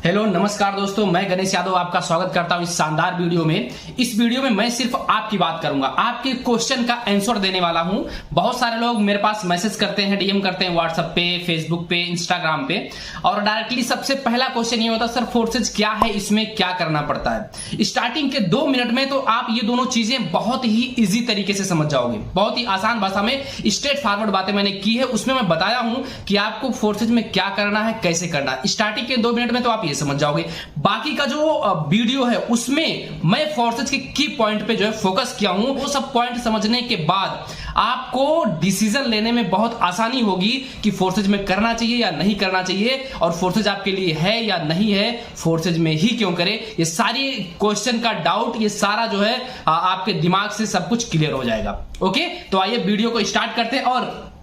Hello नमस्कार दोस्तों, मैं गणेश यादव आपका स्वागत करता हूं इस शानदार वीडियो में। इस वीडियो में मैं सिर्फ आपकी बात करूंगा, आपके क्वेश्चन का आंसर देने वाला हूं। बहुत सारे लोग मेरे पास मैसेज करते हैं, डीएम करते हैं व्हाट्सएप पे, फेसबुक पे, इंस्टाग्राम पे, और डायरेक्टली सबसे पहला क्वेश्चन ये होता है, सर फोर्सेज क्या है, इसमें क्या करना पड़ता है। स्टार्टिंग के 2 मिनट में तो आप ये दोनों चीजें बहुत ही इजी तरीके से समझ जाओगे। बहुत ही आसान भाषा में स्ट्रेट फॉरवर्ड बातें मैंने की है, उसमें मैं बताया हूं कि आपको फोर्सेज में क्या करना है, कैसे करना है। स्टार्टिंग के 2 मिनट में तो आप समझ जाओगे। बाकी का जो वीडियो है उसमें मैं फोर्सेज के की पॉइंट पे जो है फोकस किया हूं। वो सब पॉइंट समझने के बाद आपको डिसीजन लेने में बहुत आसानी होगी कि फोर्सेज में करना चाहिए या नहीं करना चाहिए, और फोर्सेज आपके लिए है या नहीं है, फोर्सेज में ही क्यों करें। ये सारी क्वेश्चन का डाउट, ये सारा जो है आपके दिमाग से सब कुछ क्लियर हो जाएगा। ओके, तो आइए वीडियो को स्टार्ट करते हैं। और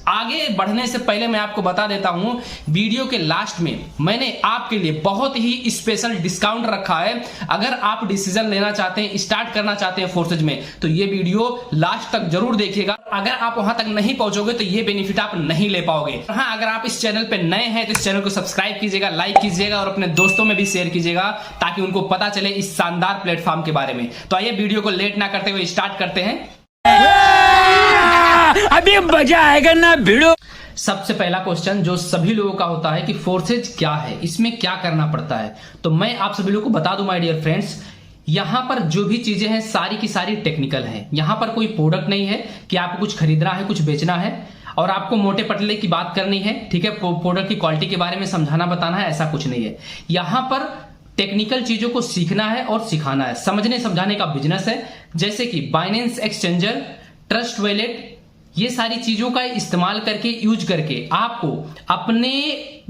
आगे बढ़ने से पहले मैं आपको बता देता हूं, वीडियो के लास्ट में मैंने आपके लिए बहुत ही स्पेशल डिस्काउंट रखा है। अगर आप डिसीजन लेना चाहते हैं, स्टार्ट करना चाहते हैं फोर्सेज में, तो ये वीडियो लास्ट तक जरूर देखिएगा। अगर आप वहां तक नहीं पहुंचोगे तो ये बेनिफिट आप नहीं ले पाओगे। हाँ, अगर आप इस चैनल पे नए हैं तो इस चैनल को सब्सक्राइब कीजिएगा, लाइक कीजिएगा और अपने दोस्तों में भी शेयर कीजिएगा, ताकि उनको पता चले इस शानदार प्लेटफॉर्म के बारे में। तो आइए वीडियो को लेट ना करते हुए स्टार्ट करते हैं। अभी मजा आएगा ना भिड़ो। सबसे पहला क्वेश्चन जो सभी लोगों का होता है कि फोर्सेज क्या है, इसमें क्या करना पड़ता है। तो मैं आप सभी लोगों को बता दूं माय डियर फ्रेंड्स, यहां पर जो भी चीजें हैं सारी की सारी टेक्निकल है। यहां पर कोई प्रोडक्ट नहीं है कि आपको कुछ खरीदना है, कुछ बेचना है और आपको मोटे पतले की बात करनी है, ठीक है, प्रोडक्ट की क्वालिटी के बारे में समझाना बताना है, ऐसा कुछ नहीं है। यहां पर टेक्निकल चीजों को सीखना है और सिखाना है, समझने समझाने का बिजनेस है। जैसे कि बाइनेंस एक्सचेंजर, ट्रस्ट वॉलेट, ये सारी चीजों का इस्तेमाल करके, यूज करके आपको अपने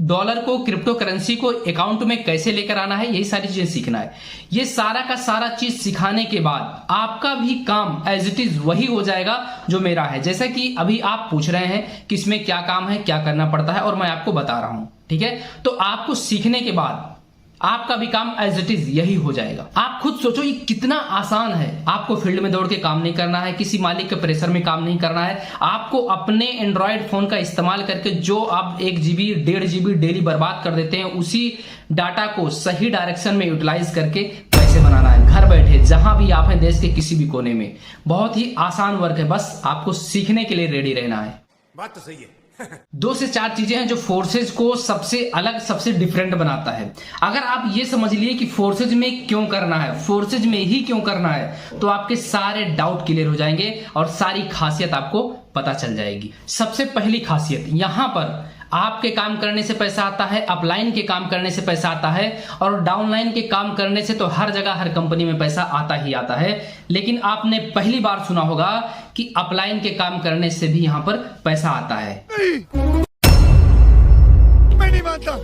डॉलर को, क्रिप्टो करेंसी को अकाउंट में कैसे लेकर आना है, यही सारी चीजें सीखना है। ये सारा का सारा चीज सिखाने के बाद आपका भी काम एज इट इज वही हो जाएगा जो मेरा है। जैसा कि अभी आप पूछ रहे हैं कि इसमें क्या काम है, क्या करना पड़ता है, और मैं आपको बता रहा हूं, ठीक है। तो आपको सीखने के बाद आपका भी काम एज इट इज यही हो जाएगा। आप खुद सोचो ये कितना आसान है। आपको फील्ड में दौड़ के काम नहीं करना है, किसी मालिक के प्रेशर में काम नहीं करना है। आपको अपने एंड्रॉयड फोन का इस्तेमाल करके जो आप 1 GB 1.5 GB डेली बर्बाद कर देते हैं, उसी डाटा को सही डायरेक्शन में यूटिलाइज करके पैसे बनाना है, घर बैठे, जहां भी आप हैं देश के किसी भी कोने में। बहुत ही आसान वर्क है, बस आपको सीखने के लिए रेडी रहना है। बात तो सही है। 2 से 4 चीजें हैं जो फोर्सेज को सबसे अलग, सबसे डिफरेंट बनाता है। अगर आप ये समझ लिए कि फोर्सेज में क्यों करना है, फोर्सेज में ही क्यों करना है, तो आपके सारे डाउट क्लियर हो जाएंगे और सारी खासियत आपको पता चल जाएगी। सबसे पहली खासियत, यहां पर आपके काम करने से पैसा आता है, अपलाइन के काम करने से पैसा आता है, और डाउनलाइन के काम करने से तो हर जगह, हर कंपनी में पैसा आता ही आता है। लेकिन आपने पहली बार सुना होगा कि अपलाइन के काम करने से भी यहां पर पैसा आता है। मैं नहीं मानता।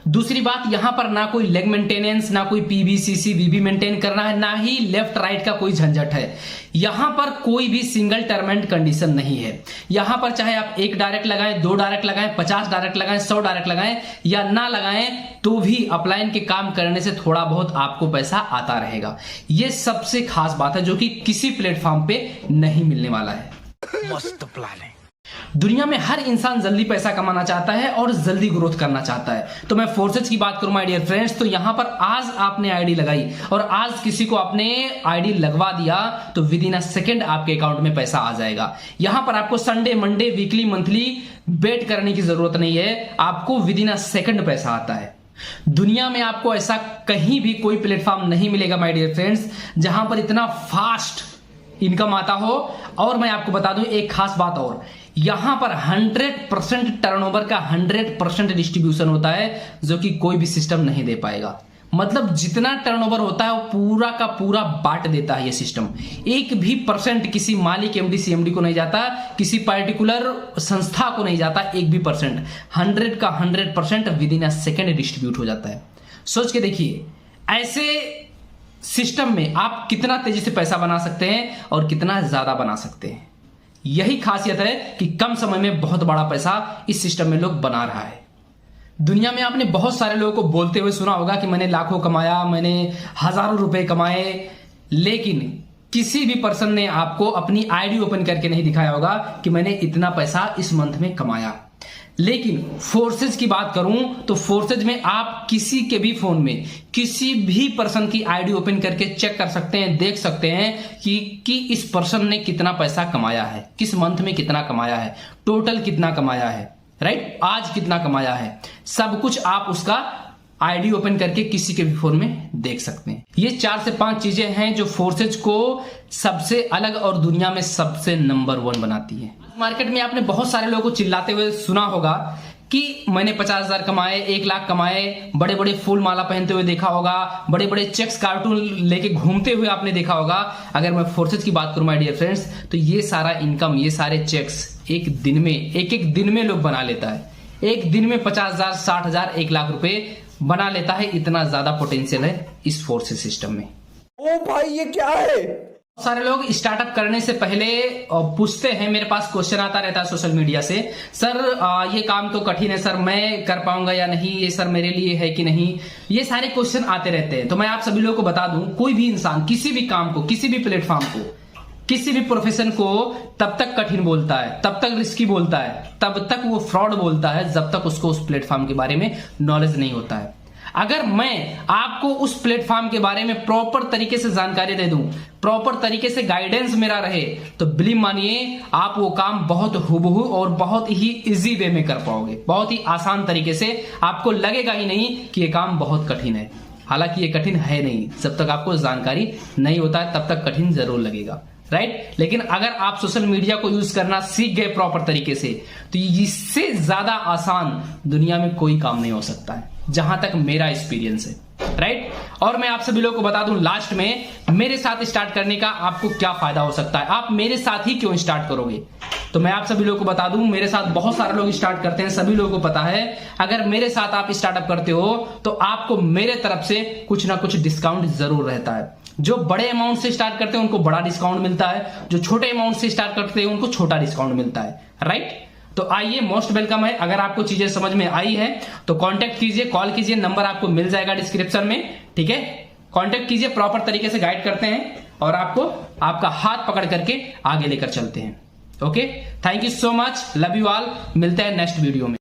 दूसरी बात, यहां पर ना कोई लेग मेंटेनेंस, ना कोई पीबीसीसी वीबी मेंटेन करना है, ना ही लेफ्ट राइट का कोई झंझट है। यहां पर कोई भी सिंगल टर्म एंड कंडीशन नहीं है। यहां पर चाहे आप 1 डायरेक्ट लगाएं, 2 डायरेक्ट लगाएं, 50 डायरेक्ट लगाएं, 100 डायरेक्ट लगाएं या ना लगाएं, तो भी अपलाइन के काम करने से थोड़ा बहुत आपको पैसा आता रहेगा। यह सबसे खास बात है जो कि किसी प्लेटफॉर्म पे नहीं मिलने वाला है। मस्त प्लान है। दुनिया में हर इंसान जल्दी पैसा कमाना चाहता है और जल्दी ग्रोथ करना चाहता है। तो मैं फोर्सेज की बात करूं माय डियर फ्रेंड्स, तो यहां पर आज आपने आईडी लगाई और आज किसी को आपने आईडी लगवा दिया, तो विद इन अ सेकेंड आपके अकाउंट में पैसा आ जाएगा। यहां पर आपको Sunday, Monday, weekly, monthly wait करने की जरूरत नहीं है, आपको विद इन अ सेकेंड पैसा आता है। दुनिया में आपको ऐसा कहीं भी कोई प्लेटफॉर्म नहीं मिलेगा माय डियर फ्रेंड्स जहां पर इतना फास्ट इनकम आता हो। और मैं आपको बता दूं एक खास बात और, यहां पर 100% टर्नओवर का 100% डिस्ट्रीब्यूशन होता है, जो कि कोई भी सिस्टम नहीं दे पाएगा। मतलब जितना टर्नओवर होता है वो पूरा का पूरा बांट देता है ये सिस्टम। 1 भी % किसी मालिक, एमडी, सीएमडी को नहीं जाता, किसी पर्टिकुलर संस्था को नहीं जाता, 1 भी %। 100 का 100% with in a second distribute हो जाता है। सोच के देखिए, ऐसे सिस्टम में आप कितना तेजी से पैसा बना सकते हैं और कितना ज्यादा बना सकते हैं। यही खासियत है कि कम समय में बहुत बड़ा पैसा इस सिस्टम में लोग बना रहा है। दुनिया में आपने बहुत सारे लोगों को बोलते हुए सुना होगा कि मैंने लाखों कमाया, मैंने हजारों रुपए कमाए, लेकिन किसी भी पर्सन ने आपको अपनी आईडी ओपन करके नहीं दिखाया होगा कि मैंने इतना पैसा इस मंथ में कमाया। लेकिन फोर्सेज की बात करूं तो फोर्सेज में आप किसी के भी फोन में किसी भी पर्सन की आईडी ओपन करके चेक कर सकते हैं, देख सकते हैं कि इस पर्सन ने कितना पैसा कमाया है, किस मंथ में कितना कमाया है, टोटल कितना कमाया है, राइट, आज कितना कमाया है, सब कुछ आप उसका आईडी ओपन करके किसी के भी फोन में देख सकते हैं। ये 4 से 5 चीजें हैं जो फोर्सेज को सबसे अलग और दुनिया में सबसे नंबर 1 बनाती है। मार्केट में आपने बहुत सारे लोगों को चिल्लाते हुए सुना होगा कि मैंने 50,000 कमाए, 1 लाख कमाए, बड़े बड़े फूल माला पहनते हुए देखा होगा, बड़े बड़े चेक्स कार्टून लेके घूमते हुए आपने देखा होगा। अगर मैं फोर्सेज की बात करूं माय डियर फ्रेंड्स, तो ये सारा इनकम, ये सारे चेक्स एक दिन में, एक दिन में लोग बना लेता है। एक दिन में 50,000, 60,000, 1 लाख रुपए बना लेता है। इतना ज्यादा पोटेंशियल है इस फोर्सेज सिस्टम में। ओ भाई ये क्या है? सारे लोग स्टार्टअप करने से पहले पूछते हैं, मेरे पास क्वेश्चन आता रहता है सोशल मीडिया से, सर ये काम तो कठिन है सर, मैं कर पाऊंगा या नहीं, ये सर मेरे लिए है कि नहीं, ये सारे क्वेश्चन आते रहते हैं। तो मैं आप सभी लोगों को बता दूं, कोई भी इंसान किसी भी काम को, किसी भी प्लेटफॉर्म को, किसी भी प्रोफेशन को तब तक कठिन बोलता है, तब तक रिस्की बोलता है, तब तक वो फ्रॉड बोलता है जब तक उसको उस प्लेटफॉर्म के बारे में नॉलेज नहीं होता है। अगर मैं आपको उस प्लेटफॉर्म के बारे में प्रॉपर तरीके से जानकारी दे दूं, प्रॉपर तरीके से गाइडेंस मेरा रहे, तो बिलीव मानिए आप वो काम बहुत हुबहू और बहुत ही इजी वे में कर पाओगे, बहुत ही आसान तरीके से। आपको लगेगा ही नहीं कि ये काम बहुत कठिन है, हालांकि ये कठिन है नहीं। जब तक आपको जानकारी नहीं होता है तब तक कठिन जरूर लगेगा, राइट। लेकिन अगर आप सोशल मीडिया को यूज करना सीख गए प्रॉपर तरीके से, तो इससे ज्यादा आसान दुनिया में कोई काम नहीं हो सकता है, जहां तक मेरा एक्सपीरियंस है, राइट। और मैं आप सभी लोगों को बता दूं लास्ट में, मेरे साथ स्टार्ट करने का आपको क्या फायदा हो सकता है, आप मेरे साथ ही क्यों स्टार्ट करोगे। तो मैं आप सभी लोगों को बता दूं, मेरे साथ बहुत सारे लोग स्टार्ट करते हैं, सभी लोगों को पता है। अगर मेरे साथ आप स्टार्टअप करते हो तो आपको मेरे तरफ से कुछ ना कुछ डिस्काउंट जरूर रहता है। जो बड़े अमाउंट से स्टार्ट करते हैं उनको बड़ा डिस्काउंट मिलता है, जो छोटे अमाउंट से स्टार्ट करते हैं उनको छोटा डिस्काउंट मिलता है, राइट। तो आइए, मोस्ट वेलकम है। अगर आपको चीजें समझ में आई है तो कांटेक्ट कीजिए, कॉल कीजिए, नंबर आपको मिल जाएगा डिस्क्रिप्शन में, ठीक है। कांटेक्ट कीजिए, प्रॉपर तरीके से गाइड करते हैं और आपको आपका हाथ पकड़ करके आगे लेकर चलते हैं। Okay, thank you so much, love you all, मिलते हैं नेक्स्ट वीडियो में।